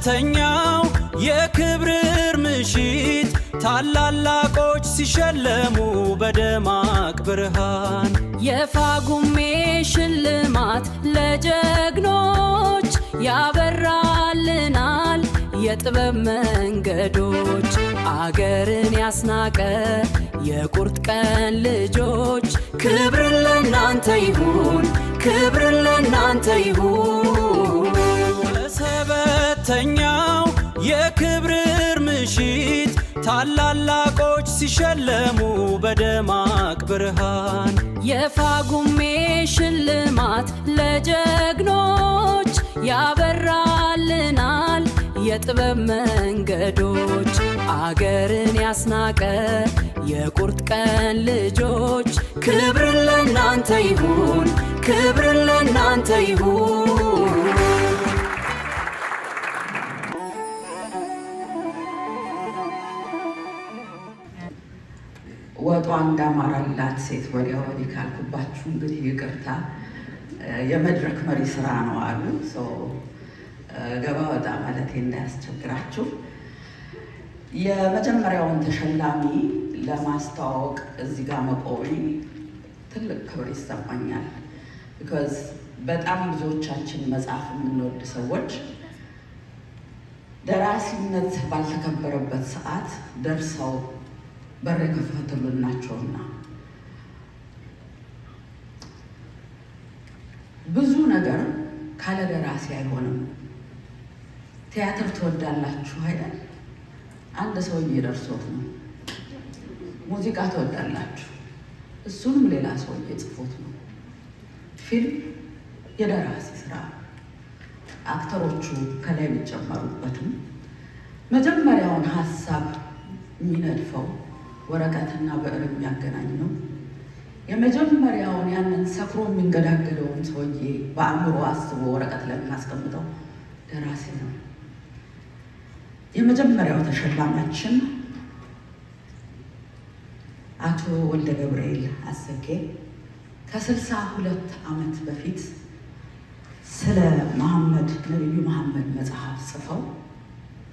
ሰበተኛው የክብር ምሽት ታላላቆች ሲሸለሙ በደማቅ ብርሃን የፋጉሜ ሽልማት ለጀግኖች ያበራልናል የጥበብ መንገዶች አገርን ያስናቀ የቁርጥ ቀን ልጆች ክብር ለናንተ ይሁን ክብር ለናንተ ይሁን። ሰበተኛው የክብር ምሽት ታላላቆች ሲሸለሙ በደማቅ ብርሃን የፋጉሜ ሽልማት ለጀግኖች ያበራልናል የጥበብ መንገዶች አገርን ያስናቀ የቁርጥ ቀን ልጆች ክብር ለናንተ ይሁን ክብር ለናንተ ይሁን። ወጧ እንዳማራላት ሴት ወዲያ ወዲህ ካልኩባችሁ እንግዲህ ይቅርታ። የመድረክ መሪ ስራ ነው አሉ ገባ ወጣ ማለት እንዳያስቸግራችሁ። የመጀመሪያውን ተሸላሚ ለማስተዋወቅ እዚህ ጋር መቆሜ ትልቅ ክብር ይሰማኛል። ቢኮዝ በጣም ብዙዎቻችን መጽሐፍ የምንወድ ሰዎች ደራሲነት ባልተከበረበት ሰዓት ደርሰው በር የከፈቱልን ናቸውና ብዙ ነገር ካለ ደራሲ አይሆንም። ቲያትር ትወዳላችሁ አይደል? አንድ ሰውዬ ደርሶት ነው። ሙዚቃ ትወዳላችሁ፣ እሱንም ሌላ ሰውዬ ጽፎት ነው። ፊልም የደራሲ ስራ፣ አክተሮቹ ከላይ የሚጨመሩበትም መጀመሪያውን ሀሳብ የሚነድፈው ወረቀትና ብዕር የሚያገናኝ ነው። የመጀመሪያውን ያንን ሰፍሮ የሚንገዳገደውን ሰውዬ በአእምሮ አስቦ ወረቀት ላይ የሚያስቀምጠው ደራሲ ነው። የመጀመሪያው ተሸላሚያችን አቶ ወልደ ገብርኤል አሰጌ ከ62 ዓመት በፊት ስለ ነቢዩ መሐመድ መጽሐፍ ጽፈው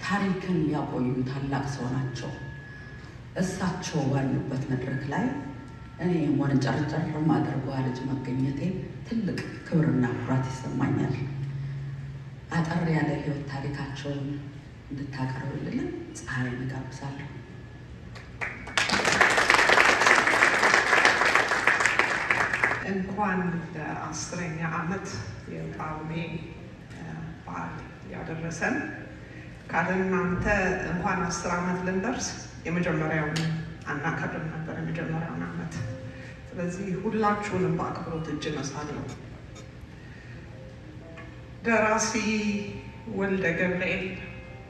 ታሪክን ያቆዩ ታላቅ ሰው ናቸው። እሳቸው ባሉበት መድረክ ላይ እኔ ወንጨርጨር ማድረጓ ልጅ መገኘቴ ትልቅ ክብርና ኩራት ይሰማኛል። አጠር ያለ ህይወት ታሪካቸውን እንድታቀርብልን ፀሐይ እጋብዛለሁ። እንኳን ለ10ኛ ዓመት የጳጉሜ በዓል ያደረሰን። ካለ እናንተ እንኳን 10 ዓመት ልንደርስ የመጀመሪያውን አናከብርም ነበር፣ የመጀመሪያውን ዓመት። ስለዚህ ሁላችሁንም በአክብሮት እጅ ነሳለሁ። ደራሲ ወልደ ገብርኤል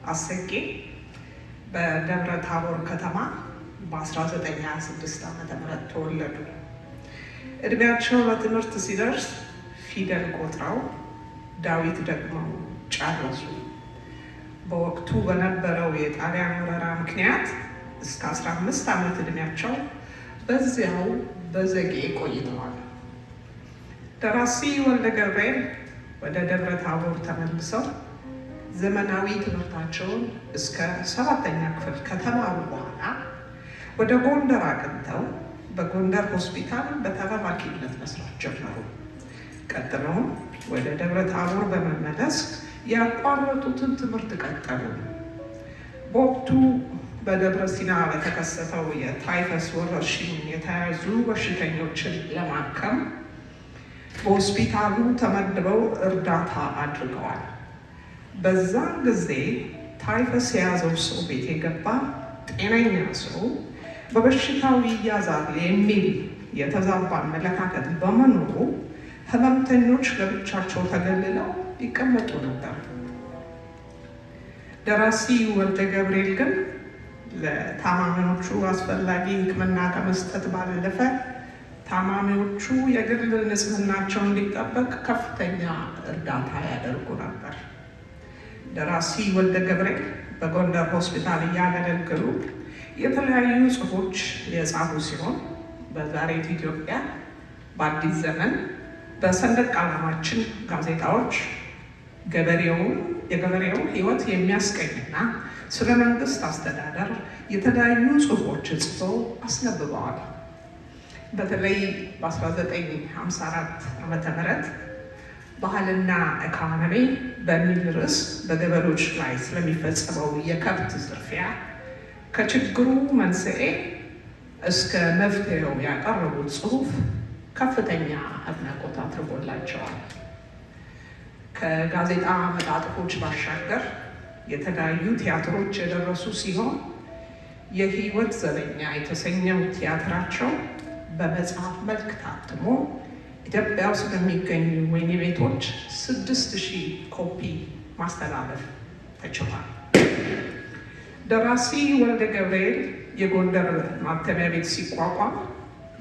አሰጌ በደብረ ታቦር ከተማ በ1926 ዓ.ም ተወለዱ። እድሜያቸው ለትምህርት ሲደርስ ፊደል ቆጥረው ዳዊት ደግሞ ጨረሱ። በወቅቱ በነበረው የጣሊያን ወረራ ምክንያት እስከ 15 ዓመት እድሜያቸው በዚያው በዘጌ ቆይተዋል። ደራሲ ወልደ ገብርኤል ወደ ደብረ ታቦር ተመልሰው ዘመናዊ ትምህርታቸውን እስከ 7ኛ ክፍል ከተማሩ በኋላ ወደ ጎንደር አቅንተው በጎንደር ሆስፒታል በተባባኪነት መስራት ጀመሩ። ቀጥለውም ወደ ደብረ ታቦር በመመለስ ያቋረጡትን ትምህርት ቀጠሉ። በወቅቱ በደብረ ሲና በተከሰተው የታይፈስ ወረርሽኝ የተያዙ በሽተኞችን ለማከም በሆስፒታሉ ተመድበው እርዳታ አድርገዋል። በዛን ጊዜ ታይፈስ የያዘው ሰው ቤት የገባ ጤነኛ ሰው በበሽታው ይያዛል የሚል የተዛባ አመለካከት በመኖሩ ህመምተኞች ለብቻቸው ተገልለው ይቀመጡ ነበር። ደራሲ ወልደ ገብርኤል ግን ለታማሚዎቹ አስፈላጊ ሕክምና ከመስጠት ባለፈ ታማሚዎቹ የግል ንጽህናቸው እንዲጠበቅ ከፍተኛ እርዳታ ያደርጉ ነበር። ደራሲ ወልደ ገብርኤል በጎንደር ሆስፒታል እያገለገሉ የተለያዩ ጽሑፎች የጻፉ ሲሆን በዛሬት ኢትዮጵያ፣ በአዲስ ዘመን፣ በሰንደቅ ዓላማችን ጋዜጣዎች ገበሬውን የገበሬው ሕይወት የሚያስቀኝና ስለ መንግስት አስተዳደር የተለያዩ ጽሑፎችን ጽፈው አስነብበዋል። በተለይ በ1954 ዓ.ም ባህልና ኢኮኖሚ በሚል ርዕስ በገበሬዎች ላይ ስለሚፈጸመው የከብት ዝርፊያ ከችግሩ መንስኤ እስከ መፍትሄው ያቀረቡት ጽሑፍ ከፍተኛ አድናቆት አትርፎላቸዋል። ከጋዜጣ መጣጥፎች ባሻገር የተለያዩ ቲያትሮች የደረሱ ሲሆን የሕይወት ዘበኛ የተሰኘው ቲያትራቸው በመጽሐፍ መልክ ታትሞ ኢትዮጵያ ውስጥ በሚገኙ ወህኒ ቤቶች 6000 ኮፒ ማስተላለፍ ተችሏል። ደራሲ ወልደ ገብርኤል የጎንደር ማተሚያ ቤት ሲቋቋም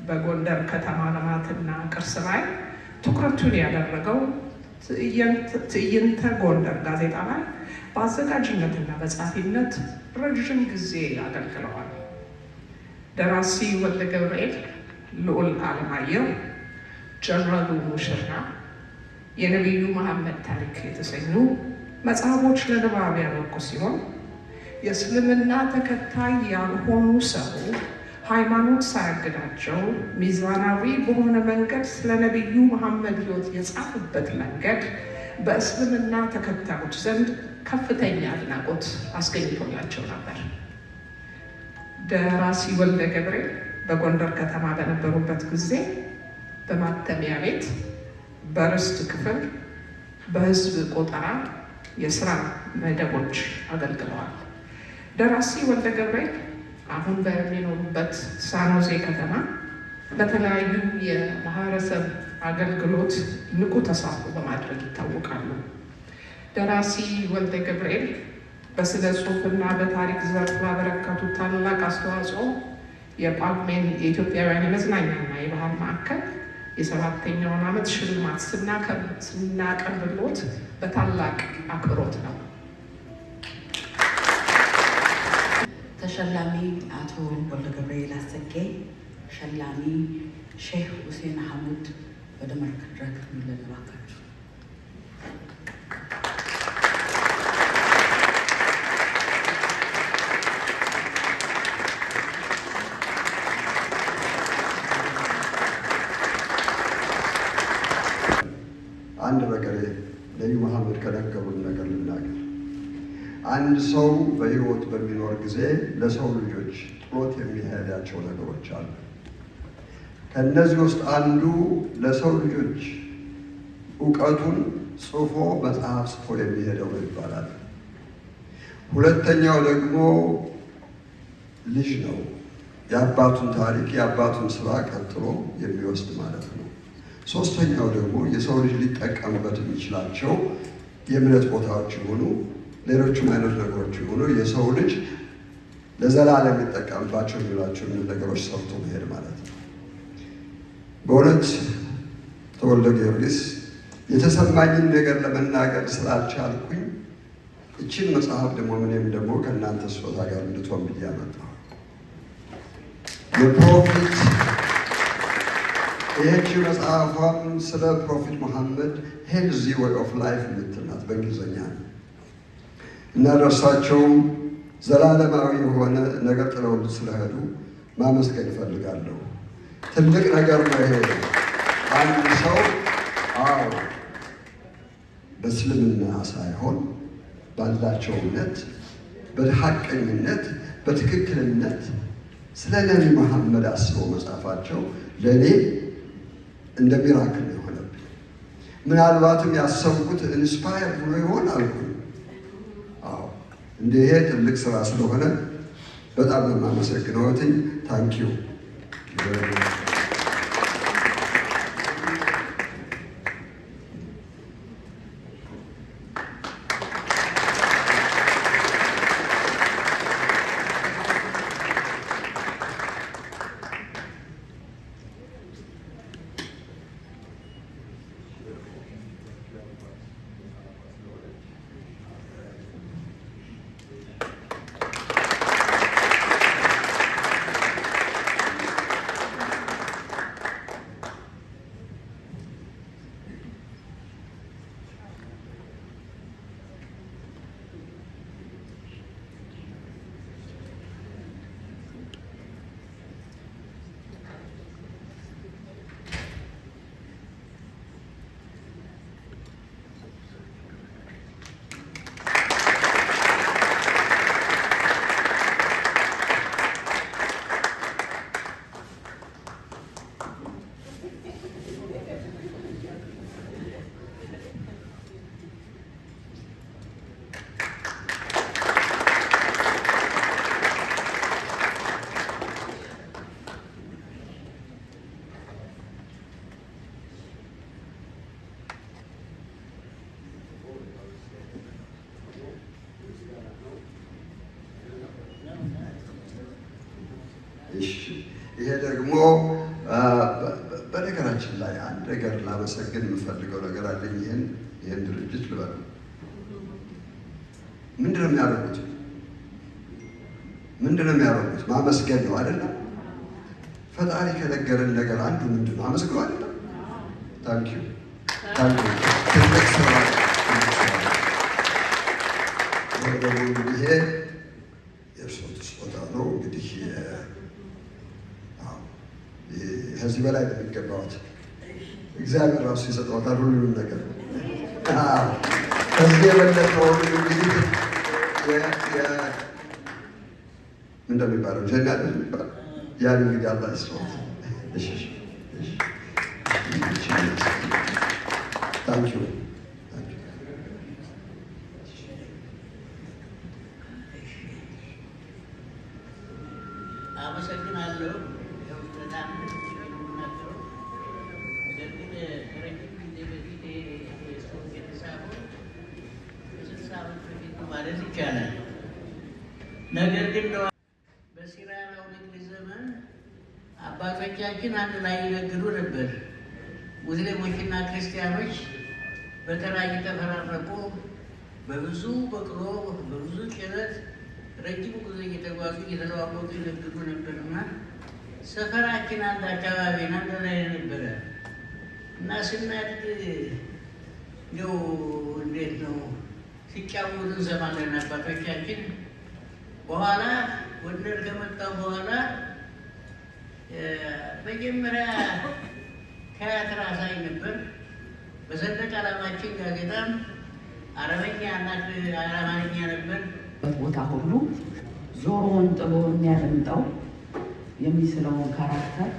በጎንደር ከተማ ልማትና ቅርስ ላይ ትኩረቱን ያደረገው ትዕይንተ ጎንደር ጋዜጣ ላይ በአዘጋጅነትና በጸሐፊነት ረዥም ጊዜ አገልግለዋል። ደራሲ ወልደ ገብርኤል ልዑል ዓለማየሁ፣ ጀነራሉ ሙሽራ፣ የነቢዩ መሐመድ ታሪክ የተሰኙ መጽሐፎች ለንባብ ያበቁ ሲሆን የእስልምና ተከታይ ያልሆኑ ሰው ሃይማኖት ሳያግዳቸው ሚዛናዊ በሆነ መንገድ ስለ ነቢዩ መሐመድ ሕይወት የጻፉበት መንገድ በእስልምና ተከታዮች ዘንድ ከፍተኛ አድናቆት አስገኝቶላቸው ነበር። ደራሲ ወልደ ገብርኤል በጎንደር ከተማ በነበሩበት ጊዜ በማተሚያ ቤት፣ በርስት ክፍል፣ በሕዝብ ቆጠራ የስራ መደቦች አገልግለዋል። ደራሲ ወልደ ገብርኤል አሁን በሚኖሩበት ሳኖዜ ከተማ በተለያዩ የማህበረሰብ አገልግሎት ንቁ ተሳትፎ በማድረግ ይታወቃሉ። ደራሲ ወልደ ገብርኤል በስነ ጽሑፍና በታሪክ ዘርፍ ባበረከቱት ታላቅ አስተዋጽኦ የጳጉሜን የኢትዮጵያውያን የመዝናኛና የባህል ማዕከል የ7ኛውን ዓመት ሽልማት ስናቀርብሎት በታላቅ አክብሮት ነው። ተሸላሚ አቶ ወልደ ገብርኤል አሰጌ፣ ሸላሚ ሼህ ሁሴን ሐሙድ ወደ መድረክ እንለባካችሁ። አንድ ነገር ነቢዩ መሐመድ ከነገሩን ነገር ልናገር። አንድ ሰው በሕይወት በሚኖር ጊዜ ለሰው ልጆች ጥሎት የሚሄዳቸው ነገሮች አሉ። ከእነዚህ ውስጥ አንዱ ለሰው ልጆች እውቀቱን ጽፎ መጽሐፍ ጽፎ የሚሄደው ይባላል። ሁለተኛው ደግሞ ልጅ ነው። የአባቱን ታሪክ የአባቱን ስራ ቀጥሎ የሚወስድ ማለት ነው። ሶስተኛው ደግሞ የሰው ልጅ ሊጠቀምበት የሚችላቸው የእምነት ቦታዎች የሆኑ ሌሎችም አይነት ነገሮች የሆኑ የሰው ልጅ ለዘላለም ሊጠቀምባቸው የሚላቸው ነገሮች ሰርቶ መሄድ ማለት ነው። በእውነት ተወልደ ጊዮርጊስ የተሰማኝን ነገር ለመናገር ስላልቻልኩኝ እችን መጽሐፍ ደግሞ ምንም ደግሞ ከእናንተ ስጦታ ጋር እንድትሆን ብዬ አመጣሁ። የፕሮፊት ይህች መጽሐፏም ስለ ፕሮፊት መሐመድ ሄልዚ ዌይ ኦፍ ላይፍ የምትናት በእንግሊዝኛ ነው እና ደርሳቸውም ዘላለማዊ የሆነ ነገር ጥለውልን ስለሄዱ ማመስገን እፈልጋለሁ። ትልቅ ነገር ነው ይሄ። አንድ ሰው በእስልምና ሳይሆን ባላቸው እምነት፣ በሐቀኝነት፣ በትክክልነት ስለ ነቢ መሐመድ አስበው መጻፋቸው ለእኔ እንደ ሚራክል የሆነብኝ። ምናልባትም ያሰብኩት ኢንስፓየር ብሎ ይሆን አልኩኝ። እንደ ይሄ ትልቅ ስራ ስለሆነ በጣም ነው የማመሰግነው። ታንኪዩ። እሺ ይሄ ደግሞ በነገራችን ላይ አንድ ነገር ላመሰግን የምፈልገው ነገር አለኝ። ይህን ድርጅት ልበል ምንድነው የሚያደርጉት? ማመስገን ነው አይደለም? ፈጣሪ ከነገረን ነገር አንዱ ምንድነው? አመስግኑ አይደለም? ታንኪዩ ትልቅ ስራ። ይሄ የእርስዎ ስጦታ ነው እንግዲህ ከዚህ በላይ ነው የሚገባዎት። እግዚአብሔር ራሱ ይሰጠዎታል ሁሉንም ነገር። ከዚህ የበለጠውን እንግዲህ እንደሚባለው ጀናት የሚባለው ያን እንግዲህ አላህ ይስጠዎት። ታንኪዩ አመሰግናለሁ። ማለት ይቻላል። ነገር ግን በሲራራው ንግድ ዘመን አባቶቻችን አንድ ላይ ይነግዱ ነበር። ሙስሊሞችና ክርስቲያኖች በተራ እየተፈራረቁ በብዙ በቅሎ በብዙ ጭነት ረጅም ጉዞ እየተጓዙ እየተለዋወጡ ይነግዱ ነበርና ሰፈራችን አንድ አካባቢ አንድ ላይ ነበረ እና ስናድግ እንደው እንዴት ነው ሲጫወቱ እንሰማለን አባቶቻችን። በኋላ ጎንደር ከመጣሁ በኋላ መጀመሪያ ቲያትር አሳይ ነበር። በሰንደቅ ዓላማችን ጋዜጣም አረበኛ እና አማርኛ ነበር። ቦታ ሁሉ ጆሮውን ጥሎ የሚያደምጠው የሚስለውን ካራክተር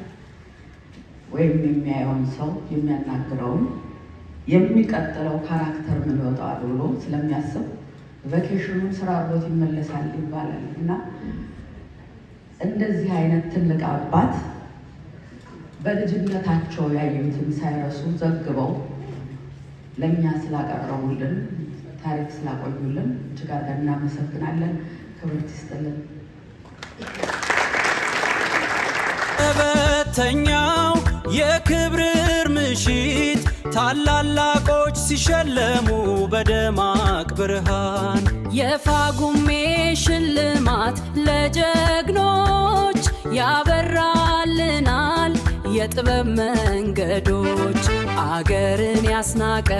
ወይም የሚያየውን ሰው የሚያናግረውን የሚቀጥለው ካራክተር ምን ይወጣዋል ብሎ ስለሚያስብ ቫኬሽኑን ስራ አብሮት ይመለሳል ይባላል እና እንደዚህ አይነት ትልቅ አባት በልጅነታቸው ያዩትን ሳይረሱ ዘግበው ለእኛ ስላቀረቡልን ታሪክ ስላቆዩልን እጅግ አድርገን እናመሰግናለን። ክብርት ይስጥልን። በተኛው የክብር ምሽት ታላላቆች ሲሸለሙ በደማቅ ብርሃን የፋጉሜ ሽልማት ለጀግኖች ያበራልናል የጥበብ መንገዶች አገርን ያስናቀ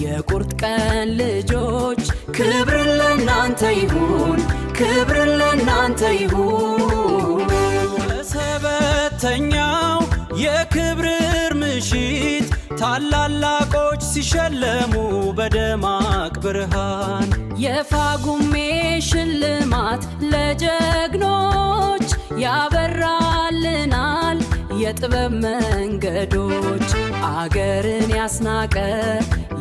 የቁርጥ ቀን ልጆች ክብርን ለእናንተ ይሁን፣ ክብርን ለእናንተ ይሁን። በሰበተኛው የክብር ምሽት ታላላቆች ሲሸለሙ በደማቅ ብርሃን የፋጉሜ ሽልማት ለጀግኖች ያበራልናል የጥበብ መንገዶች አገርን ያስናቀ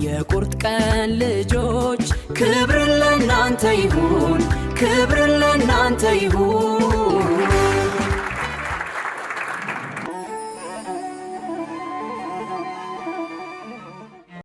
የቁርጥ ቀን ልጆች ክብርን ለእናንተ ይሁን፣ ክብርን ለእናንተ ይሁን።